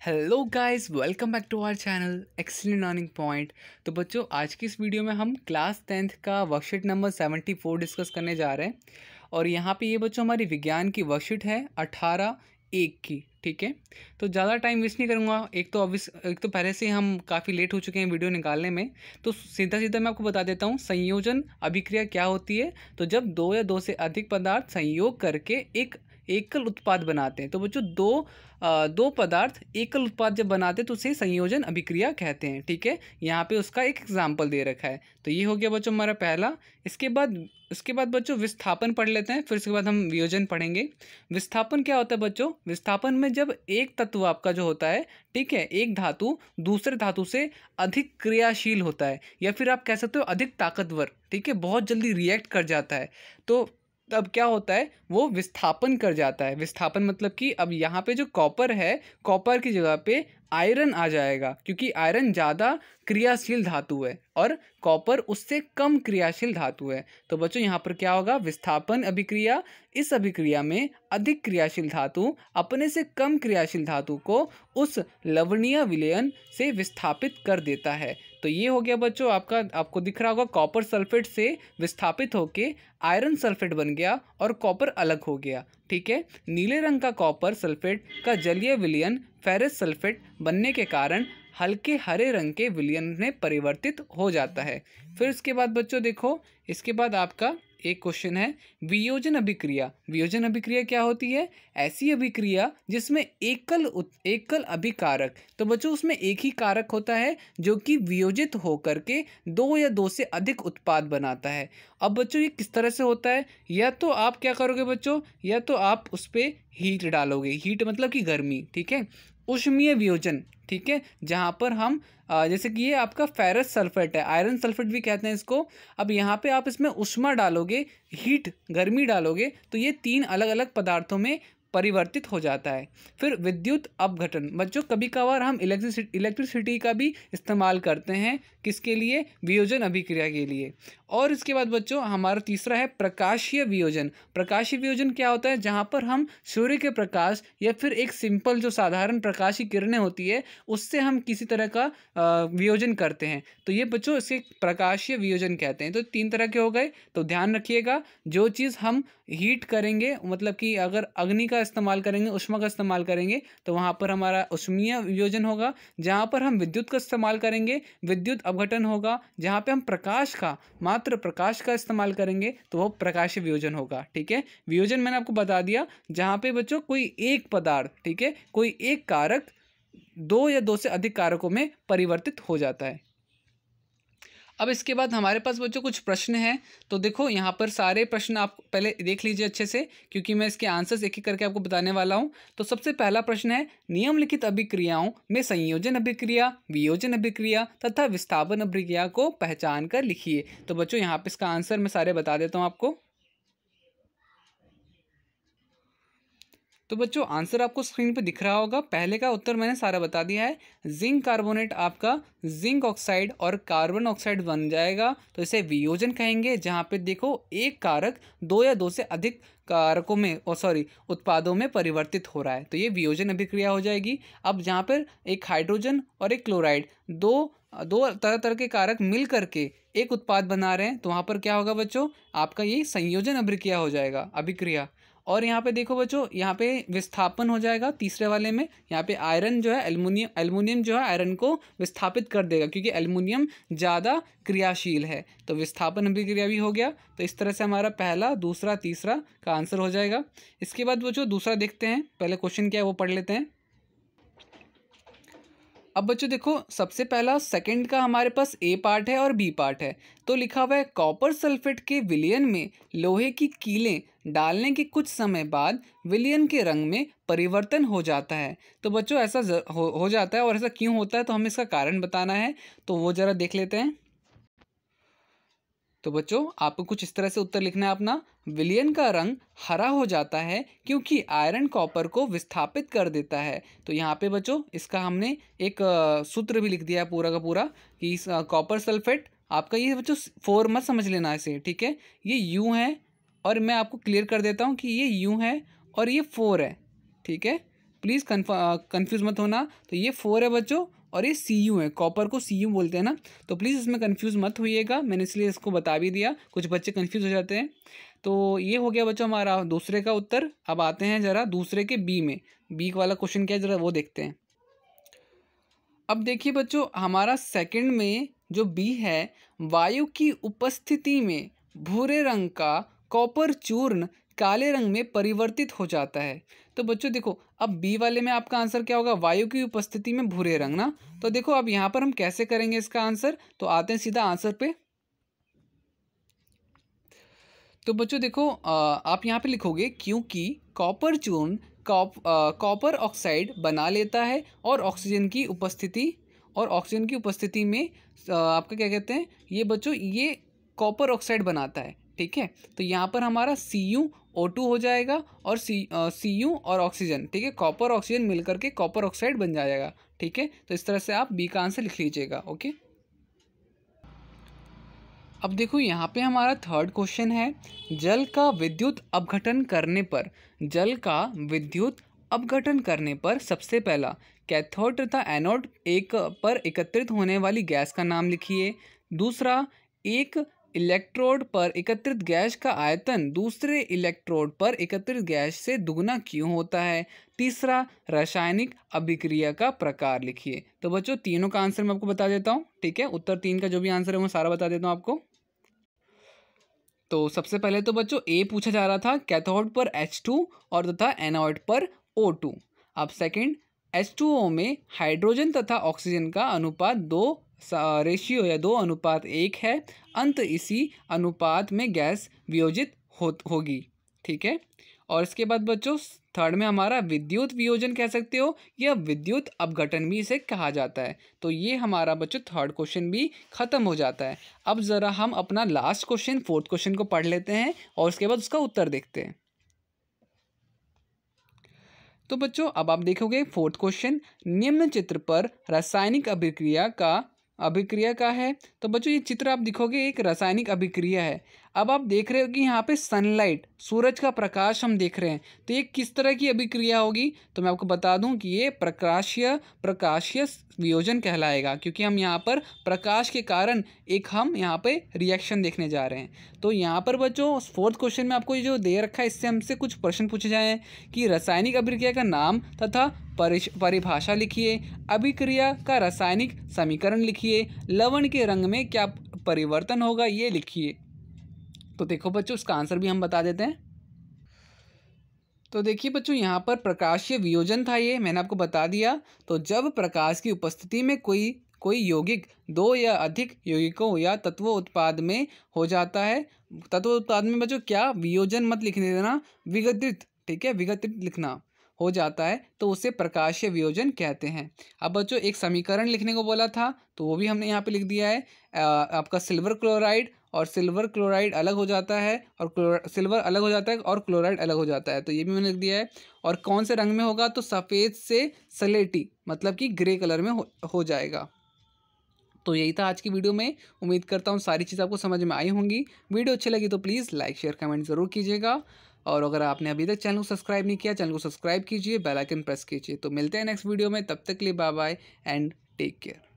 Hello guys, welcome back to our channel excellent learning point. तो बच्चों, आज की इस वीडियो में हम क्लास 10th का वर्कशीट नंबर 74 डिस्कस करने जा रहे हैं। और यहाँ पे ये बच्चों हमारी विज्ञान की वर्कशीट है 18(1) की। ठीक है, तो ज़्यादा टाइम वेस्ट नहीं करूँगा। एक तो पहले से हम काफ़ी लेट हो चुके हैं वीडियो निकालने में, तो सीधा सीधा मैं आपको बता देता हूँ संयोजन अभिक्रिया क्या होती है। तो जब दो या दो से अधिक पदार्थ संयोग करके एक एकल उत्पाद बनाते हैं, तो बच्चों दो पदार्थ एकल उत्पाद जब बनाते हैं तो उसे संयोजन अभिक्रिया कहते हैं। ठीक है, यहाँ पे उसका एक एग्जाम्पल दे रखा है। तो ये हो गया बच्चों हमारा पहला। इसके बाद बच्चों विस्थापन पढ़ लेते हैं, फिर उसके बाद हम वियोजन पढ़ेंगे। विस्थापन क्या होता है बच्चों? विस्थापन में जब एक तत्व आपका जो होता है, ठीक है, एक धातु दूसरे धातु से अधिक क्रियाशील होता है, या फिर आप कह सकते हो अधिक ताकतवर, ठीक है, बहुत जल्दी रिएक्ट कर जाता है, तो तब क्या होता है, वो विस्थापन कर जाता है। विस्थापन मतलब कि अब यहाँ पे जो कॉपर है, कॉपर की जगह पे आयरन आ जाएगा, क्योंकि आयरन ज़्यादा क्रियाशील धातु है और कॉपर उससे कम क्रियाशील धातु है। तो बच्चों यहाँ पर क्या होगा, विस्थापन अभिक्रिया। इस अभिक्रिया में अधिक क्रियाशील धातु अपने से कम क्रियाशील धातु को उस लवणीय विलयन से विस्थापित कर देता है। तो ये हो गया बच्चों आपको दिख रहा होगा, कॉपर सल्फेट से विस्थापित होके आयरन सल्फेट बन गया और कॉपर अलग हो गया। ठीक है, नीले रंग का कॉपर सल्फेट का जलीय विलयन फेरस सल्फेट बनने के कारण हल्के हरे रंग के विलयन में परिवर्तित हो जाता है। फिर इसके बाद बच्चों देखो, इसके बाद आपका एक क्वेश्चन है, वियोजन अभिक्रिया। वियोजन अभिक्रिया क्या होती है? ऐसी अभिक्रिया जिसमें एकल अभिकारक, तो बच्चों उसमें एक ही कारक होता है जो कि वियोजित होकर के दो या दो से अधिक उत्पाद बनाता है। अब बच्चों ये किस तरह से होता है? या तो आप क्या करोगे बच्चों, या तो आप उस पर हीट डालोगे, हीट मतलब कि गर्मी, ठीक है, ऊष्मीय वियोजन, ठीक है, जहाँ पर हम जैसे कि ये आपका फेरस सल्फेट है, आयरन सल्फेट भी कहते हैं इसको। अब यहाँ पे आप इसमें ऊष्मा डालोगे, हीट गर्मी डालोगे, तो ये तीन अलग अलग पदार्थों में परिवर्तित हो जाता है। फिर विद्युत अपघटन, बच्चों कभी कभार हम इलेक्ट्रिसिटी का भी इस्तेमाल करते हैं, किसके लिए? वियोजन अभिक्रिया के लिए। और इसके बाद बच्चों हमारा तीसरा है प्रकाशीय वियोजन। प्रकाशीय वियोजन क्या होता है? जहाँ पर हम सूर्य के प्रकाश या फिर एक सिंपल जो साधारण प्रकाश की किरणें होती है, उससे हम किसी तरह का वियोजन करते हैं, तो ये बच्चों इसे प्रकाशीय वियोजन कहते हैं। तो तीन तरह के हो गए, तो ध्यान रखिएगा, जो चीज़ हम हीट करेंगे, मतलब कि अगर अग्नि का इस्तेमाल करेंगे, ऊष्मा का इस्तेमाल करेंगे, तो वहाँ पर हमारा ऊष्मीय वियोजन होगा। जहाँ पर हम विद्युत का इस्तेमाल करेंगे, विद्युत अपघटन होगा। जहाँ पे हम मात्र प्रकाश का इस्तेमाल करेंगे, तो वो प्रकाशीय वियोजन होगा। ठीक है, वियोजन मैंने आपको बता दिया, जहाँ पे बच्चों कोई एक पदार्थ, ठीक है, कोई एक कारक दो या दो से अधिक कारकों में परिवर्तित हो जाता है। अब इसके बाद हमारे पास बच्चों कुछ प्रश्न हैं, तो देखो यहाँ पर सारे प्रश्न आप पहले देख लीजिए अच्छे से, क्योंकि मैं इसके आंसर्स एक एक करके आपको बताने वाला हूँ। तो सबसे पहला प्रश्न है, निम्नलिखित अभिक्रियाओं में संयोजन अभिक्रिया, वियोजन अभिक्रिया तथा विस्थापन अभिक्रिया को पहचान कर लिखिए। तो बच्चों यहाँ पे इसका आंसर मैं सारे बता देता हूँ आपको। तो बच्चों आंसर आपको स्क्रीन पे दिख रहा होगा। पहले का उत्तर मैंने सारा बता दिया है। जिंक कार्बोनेट आपका जिंक ऑक्साइड और कार्बन ऑक्साइड बन जाएगा, तो इसे वियोजन कहेंगे। जहाँ पे देखो एक कारक दो या दो से अधिक कारकों में उत्पादों में परिवर्तित हो रहा है, तो ये वियोजन अभिक्रिया हो जाएगी। अब जहाँ पर एक हाइड्रोजन और एक क्लोराइड, दो तरह तरह के कारक मिल करके एक उत्पाद बना रहे हैं, तो वहाँ पर क्या होगा बच्चों, आपका ये संयोजन अभिक्रिया हो जाएगा, अभिक्रिया। और यहाँ पे देखो बच्चों, यहाँ पे विस्थापन हो जाएगा तीसरे वाले में। यहाँ पे आयरन जो है एल्युमिनियम जो है आयरन को विस्थापित कर देगा, क्योंकि एल्युमिनियम ज़्यादा क्रियाशील है, तो विस्थापन अभिक्रिया भी हो गया। तो इस तरह से हमारा पहला, दूसरा, तीसरा का आंसर हो जाएगा। इसके बाद बच्चों दूसरा देखते हैं, पहले क्वेश्चन क्या है वो पढ़ लेते हैं। अब बच्चों देखो, सबसे पहला सेकंड का हमारे पास ए पार्ट है और बी पार्ट है। तो लिखा हुआ है, कॉपर सल्फेट के विलयन में लोहे की कीलें डालने के कुछ समय बाद विलयन के रंग में परिवर्तन हो जाता है। तो बच्चों ऐसा हो जाता है, और ऐसा क्यों होता है, तो हमें इसका कारण बताना है, तो वो ज़रा देख लेते हैं। तो बच्चों आपको कुछ इस तरह से उत्तर लिखना है अपना। विलयन का रंग हरा हो जाता है क्योंकि आयरन कॉपर को विस्थापित कर देता है। तो यहाँ पे बच्चों इसका हमने एक सूत्र भी लिख दिया है पूरा का पूरा, कि कॉपर सल्फेट आपका, ये बच्चों 4 मत समझ लेना इसे, ठीक है, ये यूँ है, और मैं आपको क्लियर कर देता हूँ कि ये यूँ है और ये 4 है, ठीक है। प्लीज़ कन्फ्यूज़ मत होना। तो ये 4 है बच्चों और ये Cu है, कॉपर को Cu बोलते हैं ना, तो प्लीज़ इसमें कन्फ्यूज़ मत होइएगा, मैंने इसलिए इसको बता भी दिया, कुछ बच्चे कन्फ्यूज़ हो जाते हैं। तो ये हो गया बच्चों हमारा दूसरे का उत्तर। अब आते हैं ज़रा दूसरे के बी में, बी वाला क्वेश्चन क्या है ज़रा वो देखते हैं। अब देखिए बच्चों हमारा सेकंड में जो बी है, वायु की उपस्थिति में भूरे रंग का कॉपर चूर्ण काले रंग में परिवर्तित हो जाता है। तो बच्चों देखो अब बी वाले में आपका आंसर क्या होगा, वायु की उपस्थिति में भूरे रंग ना। तो देखो अब यहाँ पर हम कैसे करेंगे इसका आंसर, तो आते हैं सीधा आंसर पे। तो बच्चों देखो आप यहाँ पे लिखोगे क्योंकि कॉपर चूर्ण कॉपर ऑक्साइड बना लेता है और ऑक्सीजन की उपस्थिति में आपका क्या कहते हैं, ये बच्चों ये कॉपर ऑक्साइड बनाता है। ठीक है, तो यहाँ पर हमारा CuO2 हो जाएगा और Cu और ऑक्सीजन, ठीक है, कॉपर ऑक्सीजन मिलकर के कॉपर ऑक्साइड बन जाएगा। ठीक है, तो इस तरह से आप बी का आंसर लिख लीजिएगा। ओके, अब देखो यहाँ पे हमारा थर्ड क्वेश्चन है, जल का विद्युत अपघटन करने पर सबसे पहला कैथोड तथा एनोड एक पर एकत्रित होने वाली गैस का नाम लिखिए। दूसरा, एक इलेक्ट्रोड पर एकत्रित गैस का आयतन दूसरे इलेक्ट्रोड पर एकत्रित गैस से दुगना क्यों होता है। तीसरा, रासायनिक अभिक्रिया का प्रकार लिखिए। तो बच्चों तीनों का आंसर मैं आपको बता देता हूँ। ठीक है, उत्तर 3 का जो भी आंसर है वो सारा बता देता हूँ आपको। तो सबसे पहले तो बच्चों ए पूछा जा रहा था, कैथोड पर H2 और तथा एनोड पर O2। अब सेकंड, H2O में हाइड्रोजन तथा ऑक्सीजन का अनुपात 2:1 है। अंत इसी अनुपात में गैस वियोजित होगी। ठीक है, और इसके बाद बच्चों थर्ड में हमारा विद्युत वियोजन कह सकते हो या विद्युत अपघटन भी इसे कहा जाता है। तो ये हमारा बच्चों थर्ड क्वेश्चन भी खत्म हो जाता है। अब ज़रा हम अपना लास्ट क्वेश्चन फोर्थ क्वेश्चन को पढ़ लेते हैं और उसके बाद उसका उत्तर देखते हैं। तो बच्चों अब आप देखोगे फोर्थ क्वेश्चन, निम्न चित्र पर रासायनिक अभिक्रिया का है। तो बच्चों ये चित्र आप दिखोगे एक रासायनिक अभिक्रिया है। अब आप देख रहे हो कि यहाँ पे सनलाइट, सूरज का प्रकाश हम देख रहे हैं, तो ये किस तरह की अभिक्रिया होगी। तो मैं आपको बता दूं कि ये प्रकाशीय वियोजन कहलाएगा, क्योंकि हम यहाँ पर प्रकाश के कारण एक हम यहाँ पे रिएक्शन देखने जा रहे हैं। तो यहाँ पर बच्चों फोर्थ क्वेश्चन में आपको ये जो दे रखा है इससे हमसे कुछ प्रश्न पूछे जाए कि रासायनिक अभिक्रिया का नाम तथा परिभाषा लिखिए, अभिक्रिया का रासायनिक समीकरण लिखिए, लवण के रंग में क्या परिवर्तन होगा ये लिखिए। तो देखो बच्चों उसका आंसर भी हम बता देते हैं। तो देखिए बच्चों यहाँ पर प्रकाशीय वियोजन था, ये मैंने आपको बता दिया। तो जब प्रकाश की उपस्थिति में कोई यौगिक दो या अधिक यौगिकों या तत्वों उत्पाद में हो जाता है, तत्व उत्पाद में बच्चों क्या वियोजन मत लिखने देना, विघटित, ठीक है, विघटित लिखना हो जाता है, तो उसे प्रकाशीय वियोजन कहते हैं। अब बच्चों एक समीकरण लिखने को बोला था तो वो भी हमने यहाँ पे लिख दिया है। आपका सिल्वर क्लोराइड अलग हो जाता है और सिल्वर अलग हो जाता है और क्लोराइड अलग हो जाता है, तो ये भी मैंने लिख दिया है। और कौन से रंग में होगा, तो सफ़ेद से सलेटी मतलब कि ग्रे कलर में हो जाएगा। तो यही था आज की वीडियो में। उम्मीद करता हूँ सारी चीज़ आपको समझ में आई होंगी। वीडियो अच्छी लगी तो प्लीज़ लाइक शेयर कमेंट ज़रूर कीजिएगा, और अगर आपने अभी तक चैनल को सब्सक्राइब नहीं किया, चैनल को सब्सक्राइब कीजिए, बेल आइकन प्रेस कीजिए। तो मिलते हैं नेक्स्ट वीडियो में, तब तक के लिए bye bye and take care.